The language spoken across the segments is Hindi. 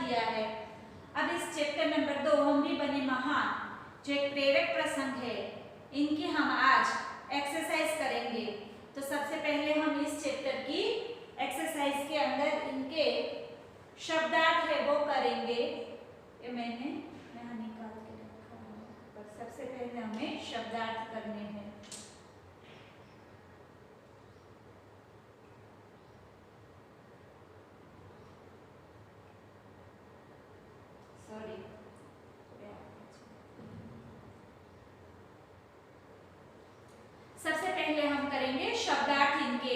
दिया है। अब इस चैप्टर नंबर 2 हम भी बने महान जो एक प्रेरक प्रसंग है, इनकी हम आज एक्सरसाइज करेंगे। तो सबसे पहले हम इस चैप्टर की एक्सरसाइज के अंदर इनके शब्दार्थ है वो करेंगे। ये मैंने यहाँ निकाल के रखा है, पर सबसे पहले हमें शब्दार्थ करने हैं। सबसे पहले हम करेंगे शब्दार्थ इनके।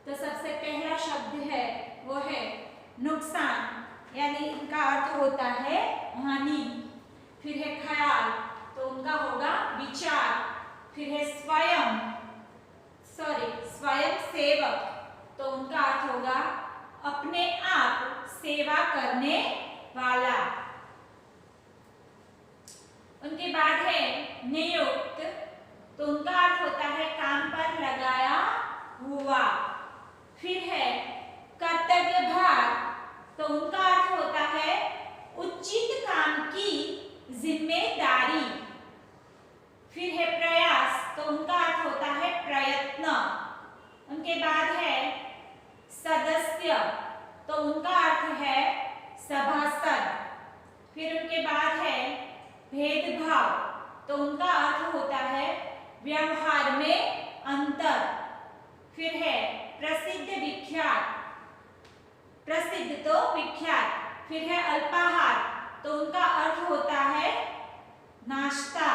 तो सबसे पहला शब्द है वो है नुकसान, यानी इनका अर्थ होता है हानि। फिर है ख्याल, तो उनका होगा विचार। फिर है स्वयं सेवक, तो उनका अर्थ होगा अपने आप सेवा करने वाला। उनके बाद है नियुक्त, तो उनका अर्थ होता है काम पर लगाया हुआ। फिर है कर्तव्य भार, तो उनका अर्थ होता है उचित काम की जिम्मेदारी। फिर है प्रयास, तो उनका अर्थ होता है प्रयत्न। उनके बाद है सदस्य, तो उनका अर्थ है सभासद। फिर उनके बाद है भेदभाव, तो उनका अर्थ होता है व्यवहार में अंतर। फिर है प्रसिद्ध विख्यात, प्रसिद्ध तो विख्यात। फिर है अल्पाहार, तो उनका अर्थ होता है नाश्ता।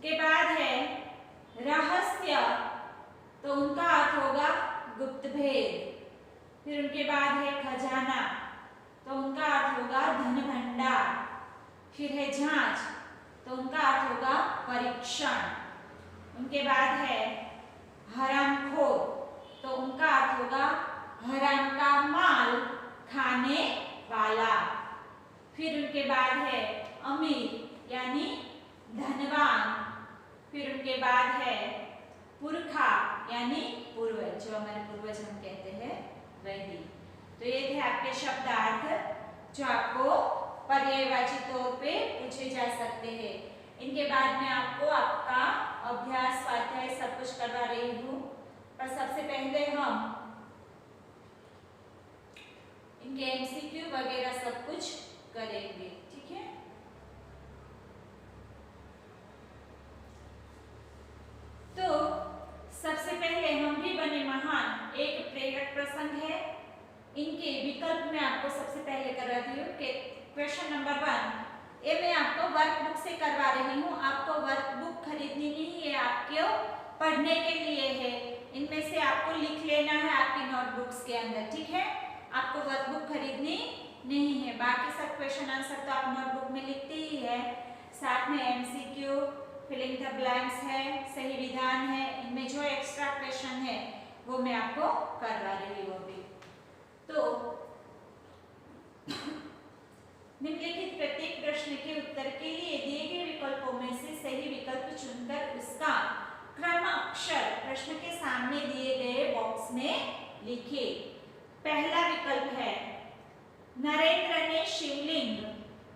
के बाद है रहस्य, तो उनका अर्थ होगा गुप्त भेद। फिर उनके बाद है खजाना, तो उनका अर्थ होगा धन भंडार। फिर है जांच, तो उनका अर्थ होगा परीक्षण। उनके बाद है हरामखोर, तो उनका अर्थ होगा हराम का माल खाने वाला। फिर उनके बाद है अमीर यानी धनवान। फिर उनके बाद है पुरखा यानी पूर्वज, जो हमारे पूर्वज हम कहते हैं वही। तो ये थे आपके शब्दार्थ जो आपको पर्यायवाची तौर पे पूछे जा सकते हैं। इनके बाद में आपको आपका अभ्यास स्वाध्याय सब कुछ करवा रही हूँ, पर सबसे पहले हम इनके एमसीक्यू वगैरह सब कुछ करेंगे, ठीक है। तो सबसे पहले हम भी बने महान एक प्रेरक प्रसंग है, इनके विकल्प में आपको सबसे पहले करवाती हूँ कि क्वेश्चन नंबर 1 ये मैं आपको वर्कबुक से करवा रही हूँ। आपको वर्कबुक खरीदनी नहीं है, आपको पढ़ने के लिए है। इनमें से आपको लिख लेना है आपकी नोटबुक्स के अंदर, ठीक है। आपको वर्कबुक खरीदनी नहीं है, बाकी सब क्वेश्चन आंसर तो आप नोटबुक में लिखते ही है। साथ में एमसीक्यू, फिलिंग द ब्लैंक्स है, सही विधान है। इनमें जो एक्स्ट्रा क्वेश्चन है वो मैं आपको करवा रही हूँ अभी। तो निम्नलिखित प्रत्येक प्रश्न के उत्तर के लिए दिए गए विकल्पों में से सही विकल्प चुनकर उसका क्रम अक्षर प्रश्न के सामने दिए गए बॉक्स में लिखिए। पहला विकल्प है नरेंद्र ने शिवलिंग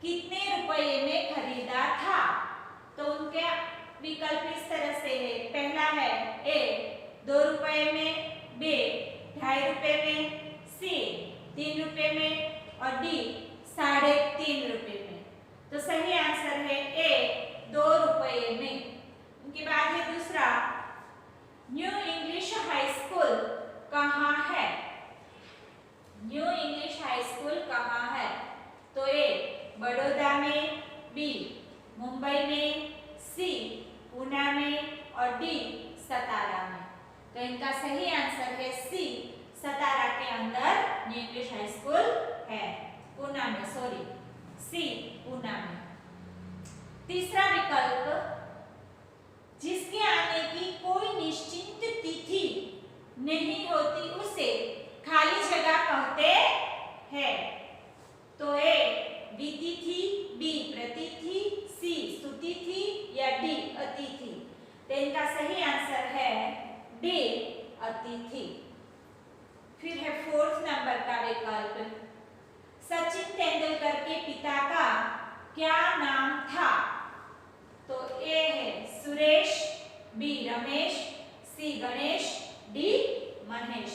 कितने रुपए में खरीदा था। तो उनके विकल्प इस तरह से है। पहला है ए 2 रुपए में, बी 2.5 रुपए में, सी 3 रुपए में और डी 3.5 रुपए में। तो सही आंसर है ए 2 रुपए में। उनके बाद है दूसरा न्यू इंग्लिश हाई स्कूल कहाँ है। न्यू इंग्लिश हाई स्कूल कहाँ है। तो ए बड़ौदा में, बी मुंबई में, सी पूना में और डी सतारा में। तो इनका सही आंसर है सी सतारा के अंदर न्यू इंग्लिश हाई स्कूल है। पूना में, सॉरी सी पूना में। तीसरा विकल्प जिसके आने की कोई निश्चित तिथि नहीं होती उसे खाली जगह कहते हैं। तो ए वितिथि, बी प्रतिथि, सी स्तुतिथि या डी अतिथि। तो इनका सही आंसर है डी अतिथि। फिर है 4th नंबर का विकल्प सचिन तेंदुलकर के पिता का क्या नाम था? तो ए है सुरेश, बी रमेश, सी गणेश, डी महेश।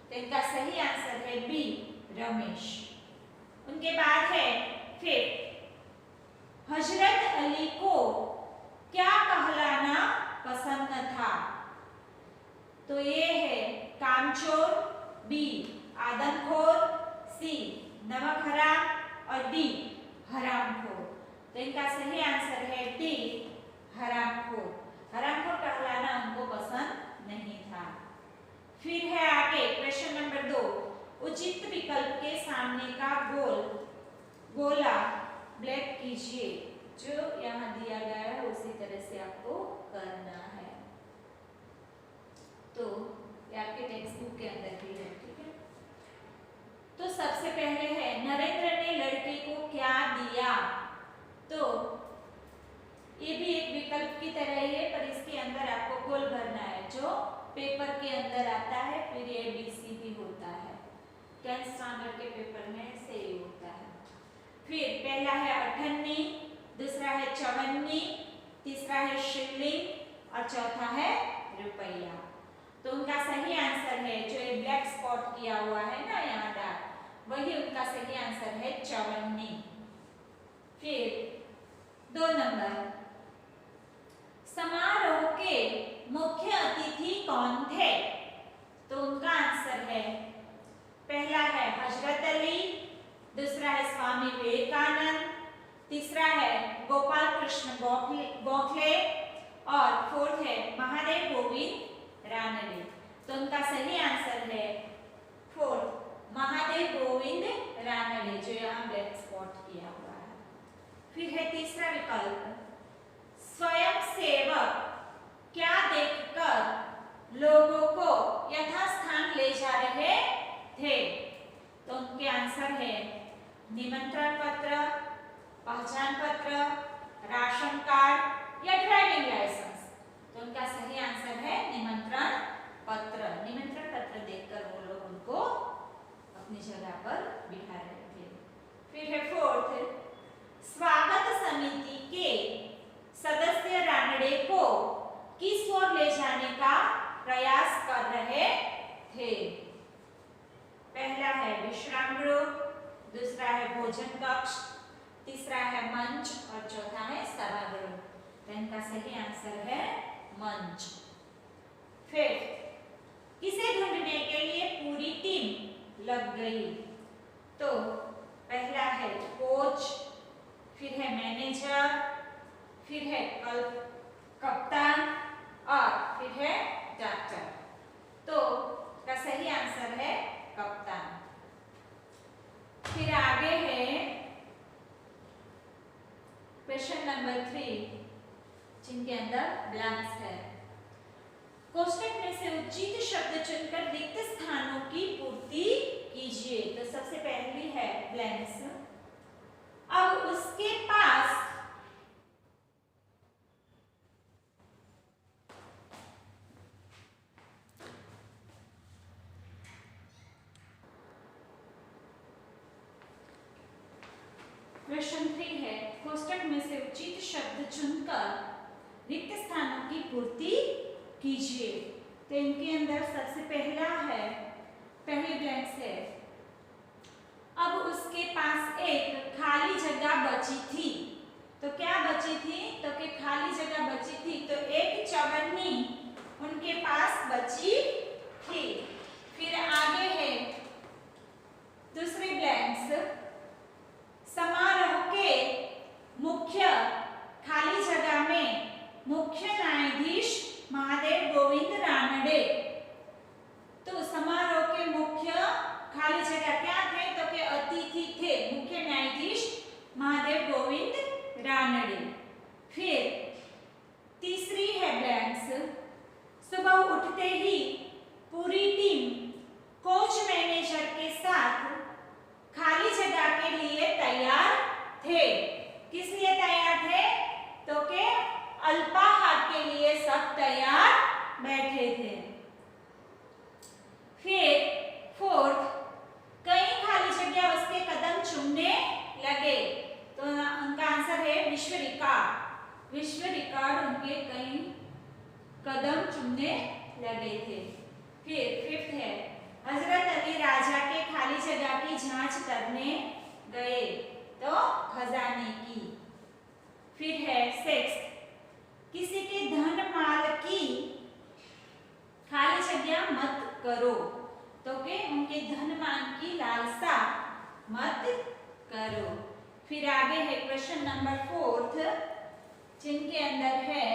तो इनका सही आंसर है बी रमेश। उनके बाद है फिर हजरत अली को क्या कहलाना पसंद था? तो ये है कामचोर, बी आदमखोर, सी नमक हराम और डी हरामखोर। तो इनका सही आंसर है डी हरामखोर। हरामखोर कहलाना उनको पसंद नहीं था। फिर है आगे प्रश्न नंबर 2, उचित विकल्प के सामने का गोला ब्लैक कीजिए। जो यहाँ दिया गया है उसी तरह से आपको करना है। तो ये आपके टेक्स्ट बुक के अंदर भी है, ठीक है। तो सबसे पहले है नरेंद्र ने लड़के को क्या दिया? तो ये भी एक विकल्प की तरह ही है, पर इसके अंदर आपको गोल भरना है जो पेपर के अंदर आता है। फिर ए बी सी भी होता है, 10th स्टैंडर्ड के पेपर में से ही होता है। फिर पहला है अठन्नी, दूसरा है चवन्नी, तीसरा है शिवलिंग और चौथा है रुपया। तो उनका सही आंसर है जो ये ब्लैक स्पॉट किया हुआ है ना यहाँ डार्क, वही उनका सही आंसर है चवन्नी। फिर 2 नंबर, समारोह के मुख्य अतिथि कौन थे? तो उनका आंसर है पहला है हजरत अली, दूसरा है स्वामी विवेकानंद, तीसरा है गोपाल कृष्ण गोखले और फोर्थ है महादेव गोविंद रानडे। तो उनका सही आंसर है फोर्थ महादेव गोविंद रानडे, जो यहाँ ब्लैक स्पॉट किया हुआ है। फिर है तीसरा विकल्प, स्वयं सेवक क्या देखकर लोगों को यथास्थान ले जा रहे थे? तो उनके आंसर है निमंत्रण पत्र, पहचान पत्र, राशन कार्ड या ड्राइविंग लाइसेंस। तो उनका सही आंसर है निमंत्रण पत्र। निमंत्रण पत्र देखकर वो लोग उनको अपनी जगह पर बिठा रहे थे। फिर है फोर्थ, स्वागत समिति के सदस्य रानडे को किस ओर ले जाने का प्रयास कर रहे थे? पहला है विश्राम गृह, दूसरा है भोजन कक्ष, तीसरा है मंच और चौथा है सभागृह। तो इनका सही आंसर है मंच। फिर किसे ढूंढने के लिए पूरी टीम लग गई? तो पहला है कोच, फिर है मैनेजर, फिर है कप्तान और फिर है डॉक्टर। तो का सही आंसर है कप्तान। फिर आगे है क्वेश्चन नंबर 3, जिनके अंदर ब्लैंक्स है। कोष्टक में से उचित शब्द चुनकर रिक्त स्थानों की पूर्ति कीजिए। तो सबसे पहली है ब्लैंक्स। अब उसके पास क्वेश्चन 3 है, कोष्टक में से उचित शब्द चुनकर रिक्त स्थानों की पूर्ति कीजिए। तो इनके अंदर सबसे पहला है, पहली ब्लैंक्स है, अब उसके पास एक खाली जगह बची थी। तो क्या बची थी? तो कि खाली जगह बची थी, तो एक चवन्नी उनके पास बची थी। फिर आगे है दूसरी ब्लैंक्स, समारोह के मुख्य खाली जगह में मुख्य न्यायाधीश महादेव गोविंद रानडे। तो समारोह के मुख्य खाली जगह क्या थे? तो के अतिथि थे मुख्य न्यायाधीश महादेव गोविंद रानडे। फिर तीसरी है ब्लैंक्स, सुबह उठते ही पूरी टीम कोच मैनेजर के साथ खाली जगह के लिए तैयार थे। किस लिए तैयार थे? तो के अल्पाहार के लिए सब तैयार बैठे थे। फिर फोर्थ, कई खाली जगह उसके कदम चूम लगे, तो उनका आंसर है विश्व रिकॉर्ड। विश्व रिकॉर्ड उनके कई कदम चुमने लगे थे। फिर फिफ्थ है हजरत अली राजा के खाली जगह की जांच करने गए तो खजाने की। फिर है सिक्स्थ किसी के धन माल की खाली जगह मत करो, तो के उनके धन मान की लालसा मत करो। फिर आगे है क्वेश्चन नंबर फोर्थ, जिनके अंदर है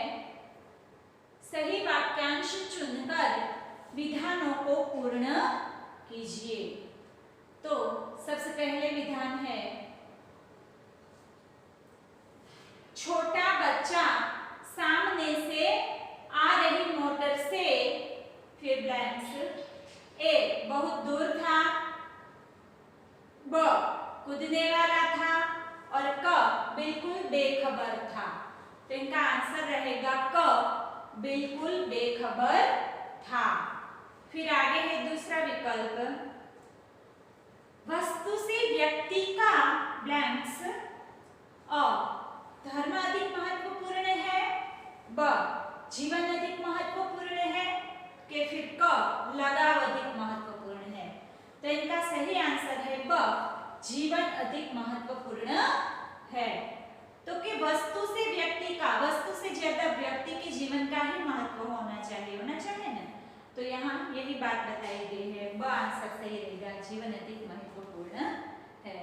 सही वाक्यांश चुनकर विधानों को पूर्ण कीजिए। तो सबसे पहले विधान है छोटा बच्चा सामने से आ रही मोटर से, फिर ब्लैंक्स, ए बहुत दूर था, ब कूदने वाला था और क बिल्कुल बेखबर था। तो इनका आंसर रहेगा क बिल्कुल बेखबर था। फिर आगे है दूसरा विकल्प वस्तु से व्यक्ति का ब्लैंक्स, अ धर्म अधिक महत्वपूर्ण है, ब जीवन अधिक महत्वपूर्ण है, के फिर क लगाव अधिक महत्वपूर्ण है। तो इनका सही आंसर है ब जीवन अधिक महत्वपूर्ण है। तो कि वस्तु से व्यक्ति का, वस्तु से ज्यादा व्यक्ति के जीवन का ही महत्व होना चाहिए ना। तो यहाँ यही बात बताई गई है, ब आंसर सही रहेगा, जीवन अधिक महत्वपूर्ण है।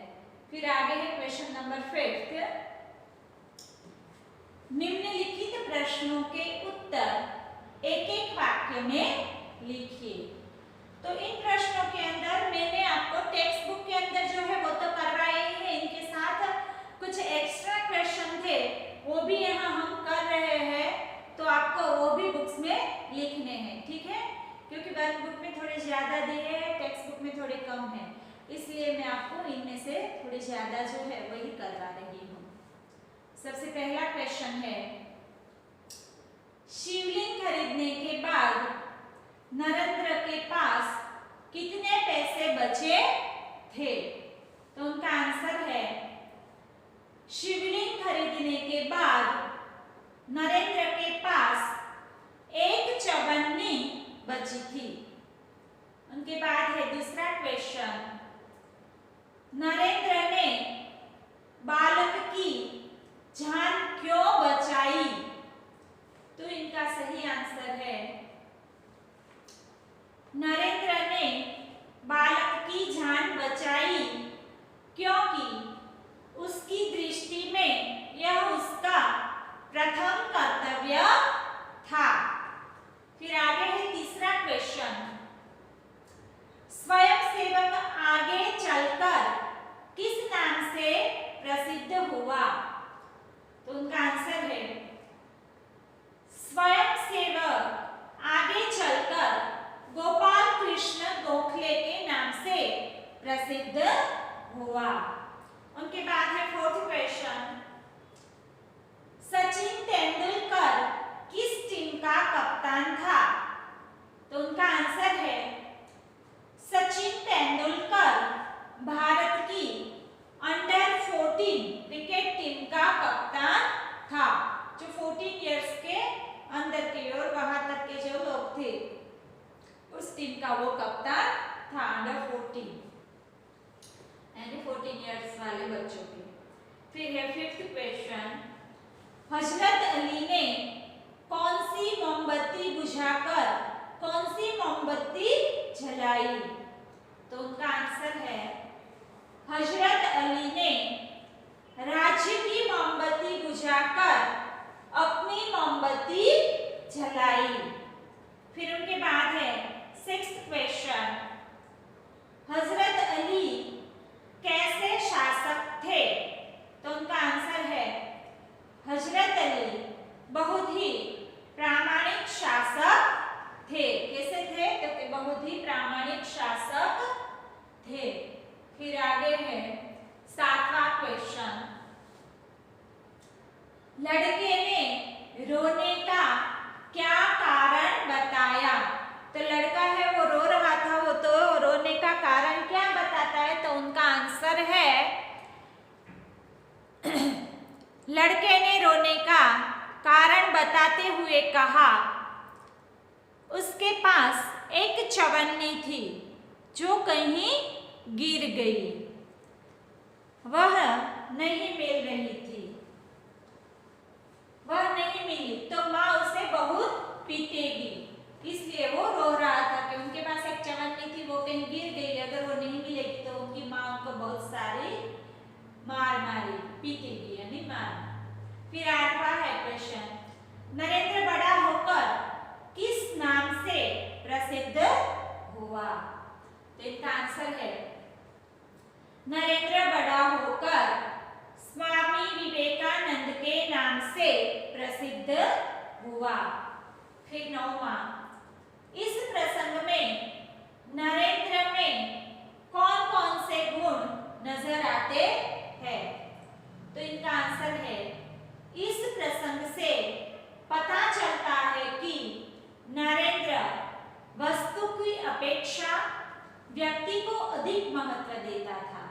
फिर आगे है क्वेश्चन नंबर फिफ्थ, निम्नलिखित प्रश्नों के उत्तर एक एक वाक्य में लिखिए। तो इन प्रश्नों के अंदर मैंने आपको टेक्स्ट बुक के अंदर जो है वो तो करवाए ही है, इनके साथ कुछ एक्स्ट्रा क्वेश्चन थे वो भी यहाँ हम कर रहे हैं, तो आपको वो भी बुक्स में लिखने हैं, ठीक है। क्योंकि वर्क बुक में थोड़े ज्यादा दिए हैं, टेक्स्ट बुक में थोड़े कम है, इसलिए मैं आपको इनमें से थोड़े ज्यादा जो है वही करवा रही हूँ। सबसे पहला क्वेश्चन है शिवलिंग खरीदने के बाद नरेंद्र के पास कितने पैसे बचे थे? तो उनका आंसर है शिवलिंग खरीदने के बाद नरेंद्र के पास 1 चवन्नी बची थी। उनके बाद है दूसरा क्वेश्चन, नरेंद्र ने बालक की जान क्यों बचाई? तो इनका सही आंसर है नरेंद्र ने बालक की जान बचाई क्योंकि उसकी दृष्टि में यह उसका प्रथम कर्तव्य था। फिर आगे है तीसरा क्वेश्चन, स्वयंसेवक आगे चलकर किस नाम से प्रसिद्ध हुआ? तो उनका आंसर है स्वयंसेवक आगे चलकर गोपाल कृष्ण गोखले के नाम से प्रसिद्ध हुआ। उनके बाद है फोर्थ क्वेश्चन, सचिन तेंदुलकर किस टीम का कप्तान था? तो उनका आंसर है सचिन तेंदुलकर भारत की अंडर 14 क्रिकेट टीम का कप्तान था। जो 14 इयर्स के अंदर के और वहां तक के जो लोग थे उस टीम का वो कप्तान था, अंडर 14 यानी 14 इयर्स वाले बच्चों के। फिर है फिफ्थ क्वेश्चन, हजरत अली ने कौन सी मोमबत्ती बुझाकर कौन सी मोमबत्ती जलाई? तो उनका आंसर है हजरत अली ने राज्य की मोमबत्ती बुझाकर अपनी मोमबत्ती जलाई। फिर उनके बाद है सिक्स्थ क्वेश्चन, हजरत अली कैसे शासक थे? तो उनका आंसर है हजरत अली बहुत ही प्रामाणिक शासक थे। कैसे थे? तो बहुत ही प्रामाणिक शासक थे। फिर आगे है सातवां क्वेश्चन, लड़के ने रोने का क्या कारण बताया? तो लड़का है वो रो रहा था, वो तो रोने का कारण क्या बताता है? तो उनका आंसर है लड़के ने रोने का कारण बताते हुए कहा, उसके पास एक चवन्नी थी जो कहीं गिर गई, वह नहीं मिल रही थी, वह नहीं मिली तो माँ उसे बहुत पीटेगी, इसलिए वो रो रहा था कि उनके पास एक चवन्नी थी, वो कहीं गिर गई, अगर वो नहीं मिलेगी तो उनकी माँ उनको बहुत सारी मार मारेगी, पीटेगी यानी मार। फिर 8वां है क्वेश्चन, नरेंद्र बड़ा होकर किस नाम से प्रसिद्ध हुआ? तो इसका आंसर है नरेंद्र बड़ा होकर स्वामी विवेकानंद के नाम से प्रसिद्ध हुआ। फिर 9वां, इस प्रसंग में नरेंद्र में कौन कौन से गुण नजर आते हैं? तो इनका आंसर है, इस प्रसंग से पता चलता है कि नरेंद्र वस्तु की अपेक्षा व्यक्ति को अधिक महत्व देता था,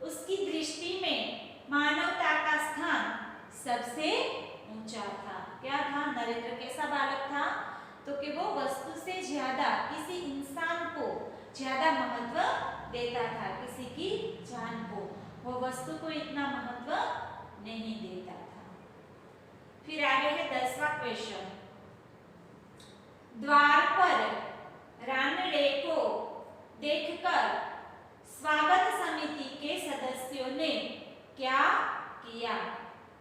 उसकी दृष्टि में मानवता का स्थान सबसे ऊंचा था। क्या था? नरेंद्र कैसा बालक था? तो कि वो वस्तु से ज्यादा किसी इंसान को ज्यादा महत्व देता था, किसी की जान को, वो वस्तु को इतना महत्व नहीं देता था। फिर आगे है 10वां क्वेश्चन, द्वार पर रानडे को देखकर स्वागत समिति के सदस्यों ने क्या किया?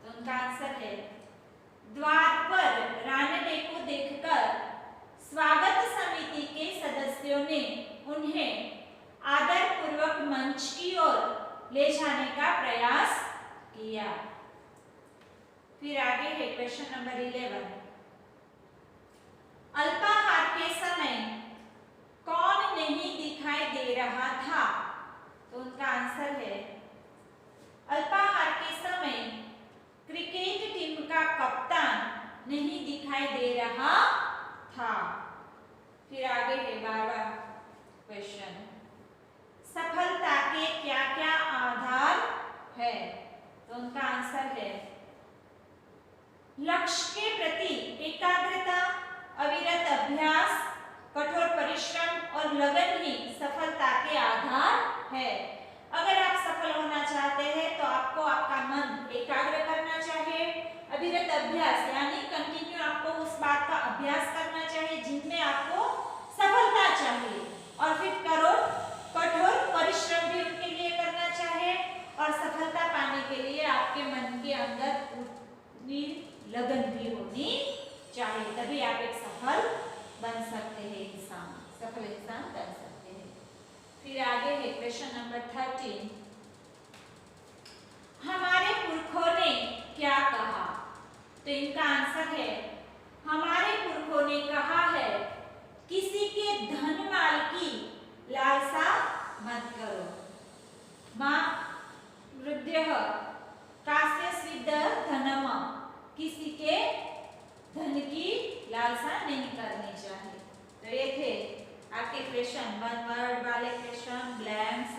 तो उनका आंसर है, द्वार पर रानडे को देखकर स्वागत समिति के सदस्यों ने उन्हें आदरपूर्वक मंच की ओर ले जाने का प्रयास किया। फिर आगे है क्वेश्चन नंबर 11, अल्पाहार के समय कौन नहीं दिखाई दे रहा था? तो उनका आंसर है, अल्पाहार के समय क्रिकेट टीम का कप्तान नहीं दिखाई दे रहा था। फिर आगे है 12वां क्वेश्चन, सफलता के क्या क्या आधार है? तो उनका आंसर है, लक्ष्य के प्रति एकाग्रता, अविरत अभ्यास, कठोर परिश्रम और लगन ही सफलता के आधार है। अगर आप सफल होना चाहते हैं तो आपको आपका मन एकाग्र करना चाहिए, अविरत अभ्यास यानी कंटिन्यू आपको उस बात का अभ्यास करना चाहिए जिनमें आपको सफलता चाहिए, और फिर कठोर परिश्रम भी उनके लिए करना चाहिए, और सफलता पाने के लिए आपके मन के अंदर पूरी लगन भी होनी चाहिए, तभी आप एक सफल बन सकते हैं, इंसान सफल इंसान बन सकते हैं। फिर आगे है क्वेश्चन नंबर 13, हमारे पुरखों ने क्या कहा? तो इनका आंसर है, हमारे पुरखों ने कहा है, किसी के धन माल की लालसा मत करो, मां वृद्धः कास्यस्विद धनम, किसी के धन की लालसा नहीं करनी चाहिए। तो ये थे आपके क्वेश्चन, 1 वर्ड वाले क्वेश्चन, ब्लैंक्स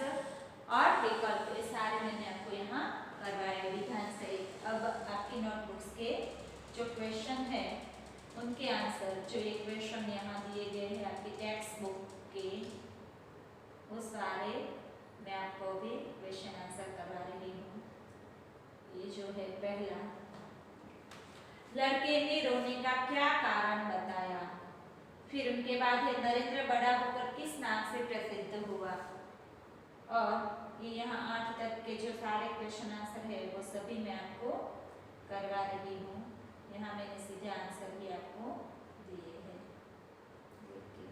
और विकल्प, ये सारे मैंने आपको यहाँ करवाया विधान सहित। अब आपकी नोटबुक्स के जो क्वेश्चन है उनके आंसर, जो ये क्वेश्चन यहाँ दिए गए हैं आपकी टेक्स्ट बुक के, वो सारे मैं आपको भी क्वेश्चन आंसर करवा रही हूँ। ये जो है पहला, लड़के ने रोने का क्या कारण बताया? फिर उनके बाद है, नरेंद्र बड़ा होकर किस नाम से प्रसिद्ध हुआ? और ये यहाँ 8 तक के जो सारे क्वेश्चन आंसर है वो सभी मैं आपको करवा रही हूँ। यहाँ मैंने सीधे आंसर भी आपको दिए हैं, देखिए।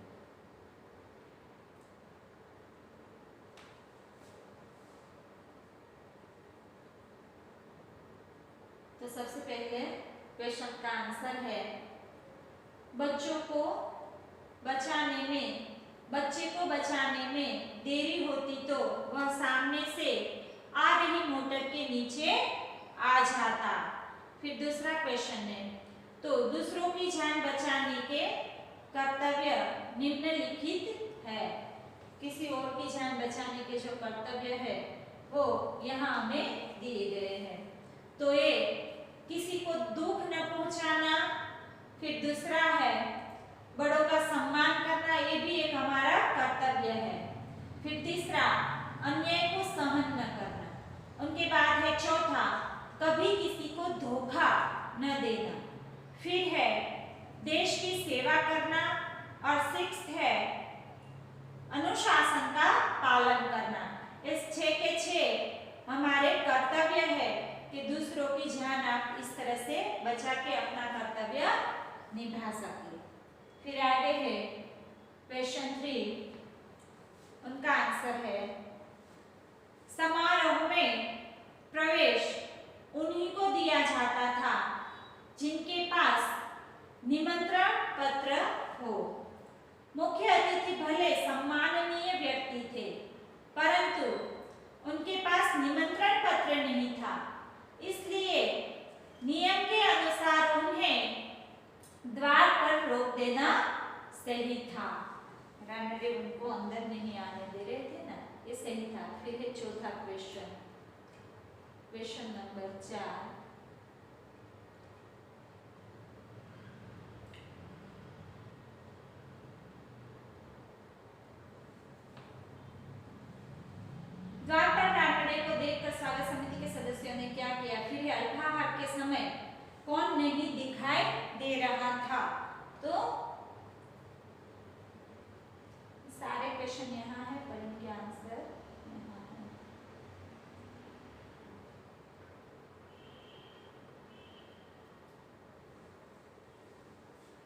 तो सबसे पहले क्वेश्चन का आंसर है, बच्चे को बचाने में देरी होती तो वह सामने से आ रही मोटर के नीचे आ जाता। फिर दूसरा क्वेश्चन है, तो दूसरों की जान बचाने के कर्तव्य निम्नलिखित है। किसी और की जान बचाने के जो कर्तव्य है वो यहाँ हमें दिए गए हैं। तो ये किसी को दुख न पहुंचाना। फिर दूसरा है बड़ों का सम्मान करना, ये भी एक हमारा कर्तव्य है। फिर तीसरा अन्याय को सहन न करना। उनके बाद है चौथा कभी किसी को धोखा न देना। फिर है देश की सेवा करना और सिक्स्थ है अनुशासन का पालन करना। इस 6 के 6 हमारे कर्तव्य है कि दूसरों की जान आप इस तरह से बचा के अपना कर्तव्य निभा सके। फिर आगे है क्वेश्चन 3, उनका आंसर है समारोह में प्रवेश उन्हीं को दिया जाता था जिनके पास निमंत्रण पत्र हो। मुख्य अतिथि भले सम्माननीय व्यक्ति थे, परंतु उनके पास निमंत्रण पत्र नहीं था, इसलिए नियम के अनुसार उन्हें द्वार पर रोक देना सही था। राणा देव उनको अंदर नहीं आने दे रहे थे ना, ये सही था। फिर है चौथा क्वेश्चन, क्वेश्चन नंबर 4, द्वार पर रानडे को देखकर स्वागत समिति के सदस्यों ने क्या किया। फिर अल्पाहार के समय कौन नहीं दिखाई दे रहा था। तो सारे क्वेश्चन यहाँ है पर इनके आंसर यहाँ है।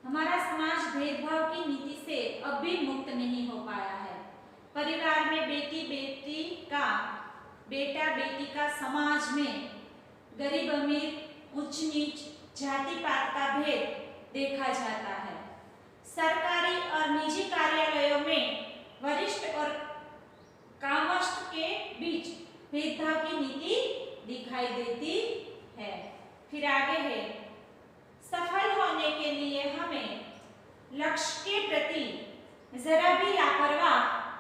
हमारा समाज भेदभाव की नीति से अब भी मुक्त नहीं हो पाया है। परिवार में बेटा बेटी का, समाज में गरीब अमीर, उच्च नीच, जाति पात का भेद देखा जाता है। सरकारी और निजी कार्यालयों में वरिष्ठ और कामस्थ के बीच भेदभाव की नीति दिखाई देती है। फिर आगे है सफल होने के लिए हमें लक्ष्य के प्रति जरा भी लापरवाह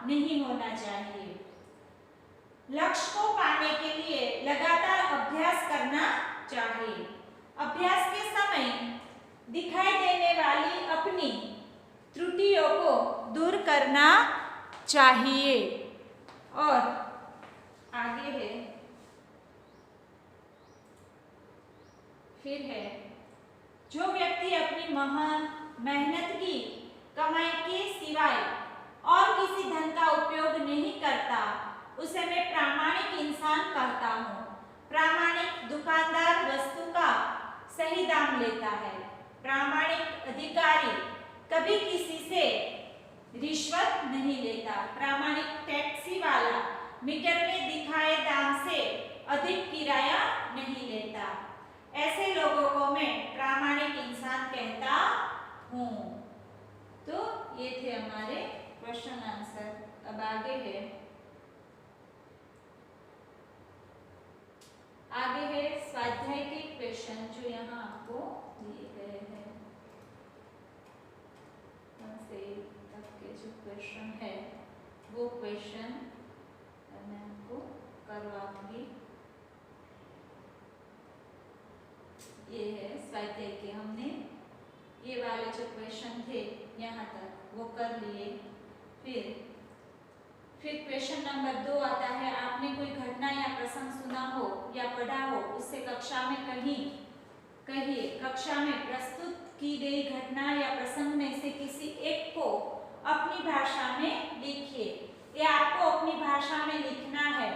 नहीं होना चाहिए। लक्ष्य को पाने के लिए लगातार अभ्यास करना चाहिए। अभ्यास के समय दिखाई देने वाली अपनी त्रुटियों को दूर करना चाहिए। और आगे है फिर है जो व्यक्ति अपनी महान मेहनत की कमाई के सिवाय और किसी धन का उपयोग नहीं करता, उसे मैं प्रामाणिक इंसान कहता हूँ। प्रामाणिक दुकानदार वस्तु का सही दाम लेता है। प्रामाणिक अधिकारी कभी किसी से रिश्वत नहीं लेता। प्रामाणिक टैक्सी वाला मीटर में दिखाए दाम से अधिक किराया नहीं लेता। ऐसे लोगों को मैं प्रामाणिक इंसान कहता हूँ। तो ये थे हमारे क्वेश्चन आंसर। अब आगे है स्वाध्याय के क्वेश्चन जो यहाँ आपको दिए गए हैं। से तक के जो क्वेश्चन है वो क्वेश्चन मैं आपको करवाऊंगी। ये है स्वाध्याय के, हमने ये वाले जो क्वेश्चन थे यहाँ तक वो कर लिए। फिर क्वेश्चन नंबर 2 आता है, आपने कोई घटना या प्रसंग सुना हो या पढ़ा हो, उससे कक्षा में कहिए। कक्षा में प्रस्तुत की गई घटना या प्रसंग में से किसी एक को अपनी भाषा में लिखिए। ये आपको अपनी भाषा में लिखना है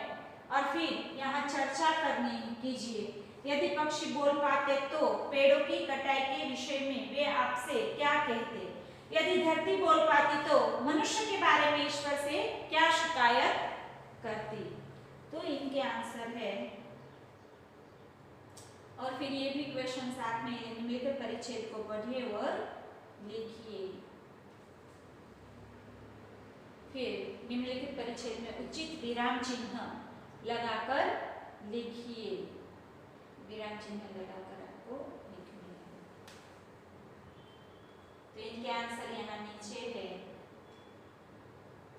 और फिर यहाँ चर्चा करनी कीजिए। यदि पक्षी बोल पाते तो पेड़ों की कटाई के विषय में वे आपसे क्या कहते। यदि धरती बोल पाती तो मनुष्य के बारे में ईश्वर से क्या शिकायत करती। तो इनके आंसर है। और फिर ये भी क्वेश्चन साथ में निम्नलिखित परिच्छेद को पढ़िए और लिखिए। फिर निम्नलिखित परिच्छेद में उचित विराम चिन्ह लगाकर लिखिए। विराम चिन्ह लगाकर आपको लिखना है। तो इनके आंसर यहाँ नीचे है।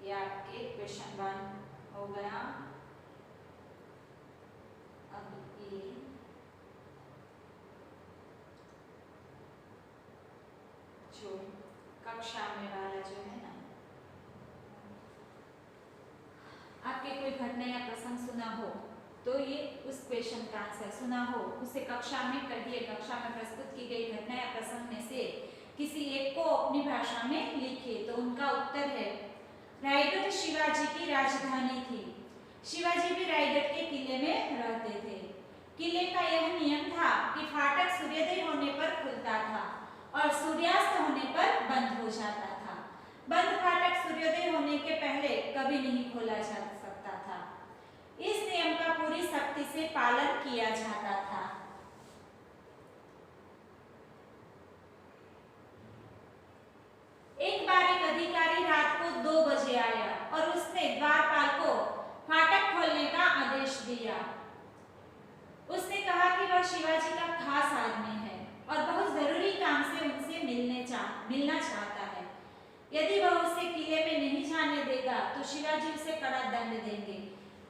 ये आपके क्वेश्चन 1 हो गया। अब ये जो कक्षा में वाला जो है ना, आपके कोई घटना या प्रसंग सुना हो तो ये उस क्वेश्चन का आंसर, सुना हो उसे कक्षा में कहिए। कक्षा में प्रस्तुत की गई घटना या प्रसंग में से किसी एक को अपनी भाषा में लिखिए। तो उनका उत्तर है रायगढ़ शिवाजी की राजधानी थी। शिवाजी भी रायगढ़ के किले में रहते थे। किले का यह नियम था कि फाटक सूर्योदय होने पर खुलता था और सूर्यास्त होने पर बंद हो जाता था। बंद फाटक सूर्योदय होने के पहले कभी नहीं खोला जा सकता था। इस नियम का पूरी सख्ती से पालन किया जाता था। एक बार एक अधिकारी रात को 2 बजे आया और उसने द्वारपाल को फाटक खोलने का आदेश दिया। उसने कहा कि वह शिवाजी का खास आदमी है और बहुत जरूरी काम से उनसे मिलना चाहता है। यदि वह उसे किले में नहीं जाने देगा तो शिवाजी उसे कड़ा दंड देंगे।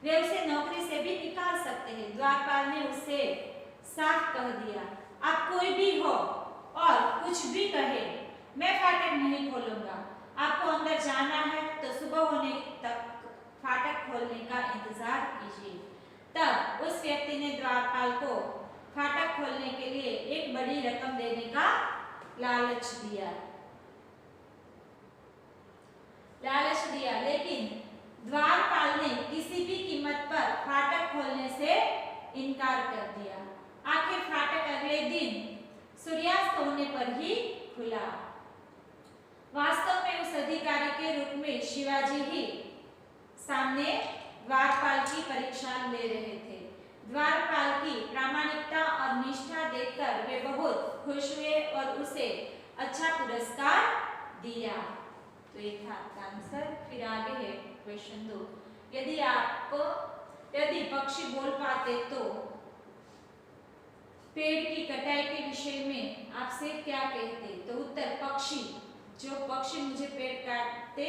वे उसे नौकरी से भी निकाल सकते हैं। द्वारपाल ने उसे साफ कह दिया, आप कोई भी हो और कुछ भी कहे, मैं फाटक नहीं खोलूंगा। आपको अंदर जाना है तो सुबह होने तक फाटक खोलने का इंतजार कीजिए। तब उस व्यक्ति ने द्वारपाल को फाटक खोलने के लिए एक बड़ी रकम देने का लालच दिया, लेकिन द्वारपाल ने किसी भी कीमत पर फाटक खोलने से इनकार कर दिया। आखिर फाटक अगले दिन सूर्यास्त होने पर ही खुला। वास्तव में उस अधिकारी के रूप में शिवाजी ही सामने द्वारपाल की परीक्षा ले रहे थे। द्वारपाल की प्रामाणिकता और निष्ठा देखकर वे बहुत खुश हुए और उसे अच्छा पुरस्कार दिया। तो ये था आपका आंसर। फिर आगे है क्वेश्चन 2। यदि पक्षी बोल पाते तो पेड़ की कटाई के विषय में आपसे क्या कहते? तो उत्तर पक्षी मुझे पेड़ काटते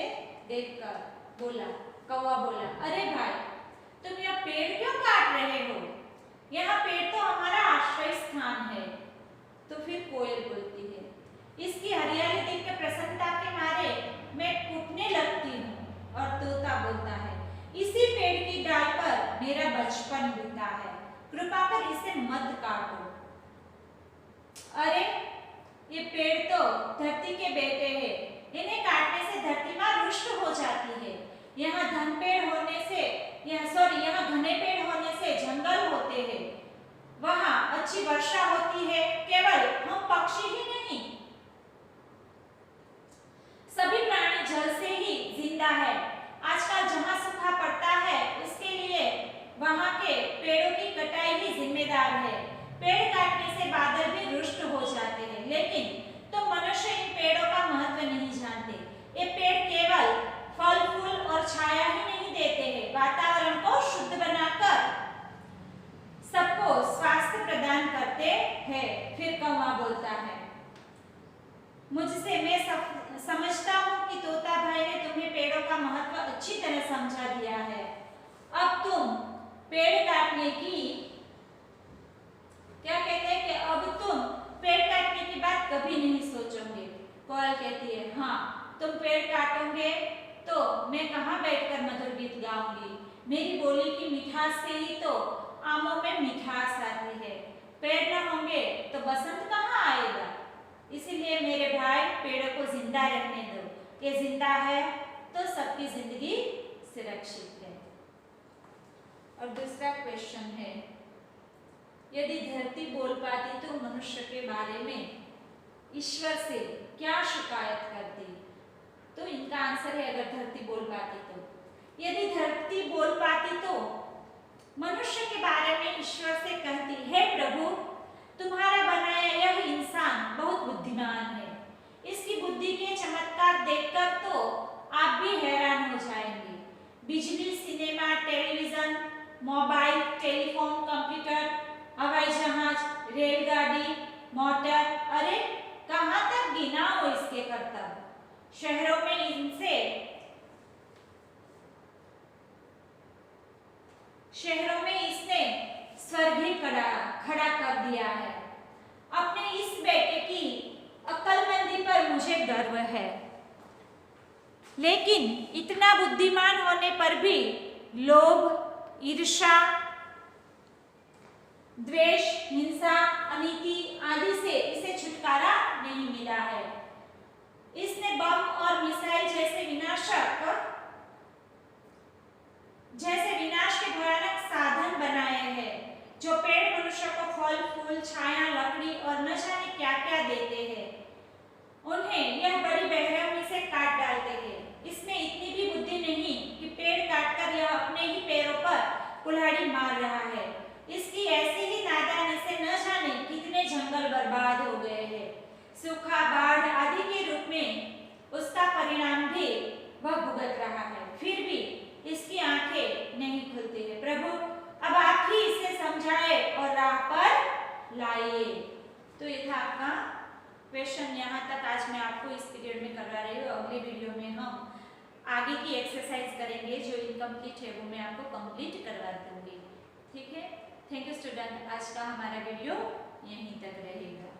देखकर बोला, कौवा बोला, अरे भाई तुम यह पेड़ क्यों काट रहे हो? यहाँ पेड़ तो हमारा आश्रय स्थान है। तो फिर कोयल बोलती है, इसकी हरियाली देखकर प्रसन्नता के मारे मैं कूटने लगती हूँ। और तोता बोलता है, इसी पेड़ की डाल पर मेरा बचपन बीता है, कृपा कर इसे मत काटो। अरे ये पेड़ तो धरती के बेटे हैं, इन्हें काटने से धरती माँ रुष्ट हो जाती है। यहाँ घने पेड़ होने से जंगल होते हैं, वहाँ अच्छी वर्षा होती है। केवल हम पक्षी ही नहीं, सभी प्राणी जल से ही जिंदा है। आजकल जहाँ सूखा पड़ता है उसके लिए वहाँ के पेड़ों की कटाई ही जिम्मेदार है। पेड़ काटने से बादल भी रुष्ट हो जाते हैं, लेकिन तो मनुष्य इन पेड़ों का महत्व नहीं जानते। ये पेड़ केवल फल फूल और छाया ही नहीं देते हैं, वातावरण को शुद्ध बनाकर सबको स्वास्थ्य प्रदान करते हैं। फिर कौवा बोलता है, मुझसे मैं समझता हूँ कि तोता भाई ने तुम्हें पेड़ों का महत्व अच्छी तरह समझा दिया है। अब तुम पेड़ काटने की बात कभी नहीं सोचोगे। कोयल कहती है, हाँ तुम पेड़ काटोगे तो मैं कहाँ बैठकर मधुर गीत गाऊंगी। मेरी बोली की मिठास से ही तो आमों में मिठास आती है। पेड़ न होंगे तो बसंत कहाँ आएगा। इसीलिए मेरे भाई पेड़ों को जिंदा रहने दो। ये जिंदा है तो सबकी जिंदगी सुरक्षित है। और दूसरा क्वेश्चन है, यदि धरती बोल पाती तो मनुष्य के बारे में ईश्वर से क्या शिकायत करती? तो इनका आंसर है, अगर धरती बोल पाती तो, यदि धरती बोल पाती तो मनुष्य के बारे में ईश्वर से कहती, हे प्रभु तुम्हारा बनाया यह इंसान बहुत बुद्धिमान है। इसकी बुद्धि के चमत्कार देखकर तो आप भी हैरान हो जाएंगे। बिजली, cinema, television, mobile, telephone, computer, हवाई जहाज, रेलगाड़ी, मोटर, अरे कहाँ तक गिना हो इसके कर्तव्य। शहरों में इसने स्वर्ग ही खड़ा कर दिया है। अपने इस बेटे की अक्लमंदी पर मुझे गर्व है, लेकिन इतना बुद्धिमान होने पर भी लोभ, ईर्ष्या, द्वेष, हिंसा, अनीति आदि से इसे छुटकारा नहीं मिला है। इसने बम और मिसाइल जैसे विनाश के भयानक साधन बनाए हैं। जो पेड़ मनुष्य को फल, फूल, छाया, लकड़ी और न जाने क्या क्या देते हैं, उन्हें यह बड़ी बेरहमी से काट डालते हैं। इसमें इतनी भी बुद्धि नहीं कि पेड़ काटकर यह अपने ही पैरों पर कुल्हाड़ी मार रहा है। इसकी ऐसी ही नादानी से न जाने कितने जंगल बर्बाद हो गए हैं। सूखा, बाढ़ आदि के रूप में उसका परिणाम भी वह भुगत रहा है, फिर भी इसकी आंखें नहीं खुलती है। प्रभु, अब आप ही इसे समझाए और राह पर लाइए। तो ये था आपका क्वेश्चन। यहाँ तक आज मैं आपको इस पीरियड में करवा रही हूँ। अगले वीडियो में हम आगे की एक्सरसाइज करेंगे जो इनकम्प्लीट है, वो मैं आपको कंप्लीट करवा दूंगी। ठीक है, थैंक यू स्टूडेंट। आज का हमारा वीडियो यहीं तक रहेगा।